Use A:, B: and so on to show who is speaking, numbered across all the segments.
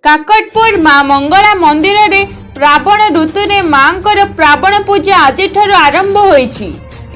A: काकटपुर मां मंगला मंदिर रे श्रावण ऋतु में मांकर श्रावण पूजा आज आरंभ होईछि।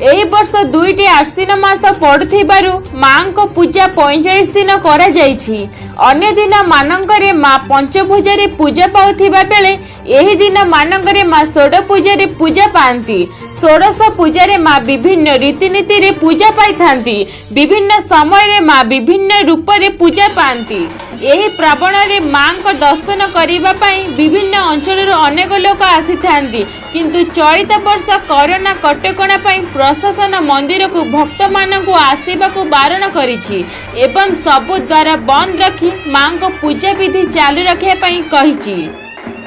A: एही वर्ष दुईटी आश्विन मास पड़ुथिबारु मां को पूजा 45 दिन करा जाइछि। अन्य दिन मानंकरे मां पंचभुजा रे पूजा पाउथिबा बेले एही दिन मानंकरे मां षोड़ पूजा रे पूजा पांती। षोड़श पूजा रे मां विभिन्न रीतिनीति रे पूजा पाइथांती। विभिन्न समय रे मां विभिन्न रूप रे पूजा पांती। एही श्रावण रे मां को दर्शन करिबा पई विभिन्न अंचल रो अनेक लोक आसीथांती, किंतु चलित वर्ष कोरोना कटकणा पई प्रशासन मंदिर को भक्त मानकु आसीबा को बारण करिछि एवं सबु द्वारा बंद रखी मां को पूजा विधि चालू रखे पई कहिछि।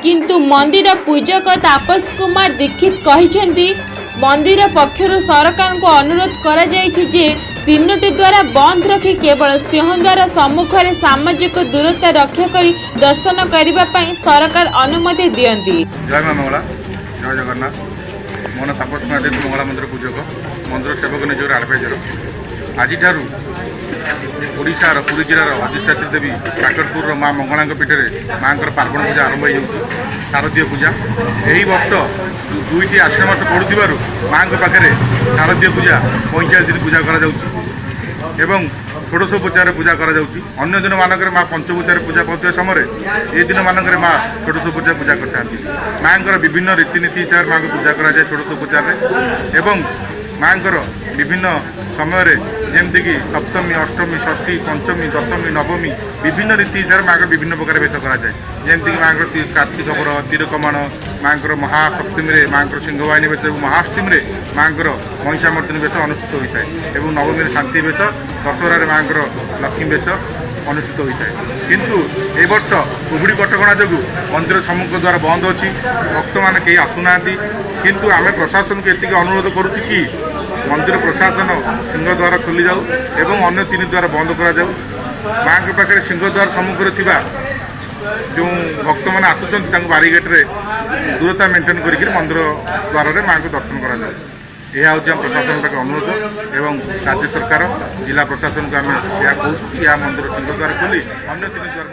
A: किंतु मंदिर पूजक तापस कुमार दीक्षित कहिसेंती मंदिर पक्षर सरकार को अनुरोध करा जाइछि जे तीनोटी द्वारा बंद रखी केवल सिंहद्वार सम्मुख में सामाजिक दूरता रक्षा करी दर्शन करने पई सरकार अनुमति दियंती।
B: जय मां मंगला, जय जगन्नाथ। मो ना तापस कुमार दीक्षित, मंगला मंदिर पूजक, मंदिर सेवक निजर एडभाइजर। आज ओडिशार पुरी जिलार अधिष्ठात्री देवी काकटपुर मां मंगला पीठ में मां पार्वण पूजा आरंभ हो शारदीय पूजा। यही वर्ष दुईटी आश्विन मास पड़ुथिबारु मां पाखे शारदीय पूजा 45 दिन पूजा करा एवं षोडशोपचार पूजा करा। अन्य दिन मानक मां पंचभुजार पूजा पाता समय ये दिन मानक मां षोडशोपचार पूजा करता। मां विभिन्न रीतिनीति हिसाब से मां पूजा करा जाए षोडशोपचार एवं मां विभिन्न समय जमीक सप्तमी, अष्टमी, षष्ठी, पंचमी, दशमी, नवमी विभिन्न रीति हिसाब से मां विभिन्न प्रकार वेश कराए। जमीक मां कार्तिक बर, तिरकमाण, मां महासप्तमी मां सिंहवाहिनी वेश, महाअष्टमी मां महिषामर्दिनी वेश अनुष्ठित होता है और नवमी शांति वेश, दशहरा मां लक्ष्मी वेश अनुष्ठित होता है। किंतु ए वर्ष कोविड कटकणा जो मंदिर सम्मुख द्वार बंद अच्छी, भक्त मैंने कहीं आसुना, किंतु आम प्रशासन को ये अनुरोध करुँ कि मंदिर प्रशासन सिंहद्वार खोली जाऊ एवं अन्य 3 द्वार बंद करा जाऊ। मां के पाखे सिंहद्वार सम्मुख थिबा जो भक्त मैंने आसुचंती बारिगेट रे दूरता मेंटेन करिक मंदिर द्वार रे मां को दर्शन करा जाऊ। यह हूँ प्रशासन पाखे अनुरोध एवं राज्य सरकार जिला प्रशासन को आम यह कहूँ कि यह मंदिर सिंहद्वार खोली अन्य 3 द्वार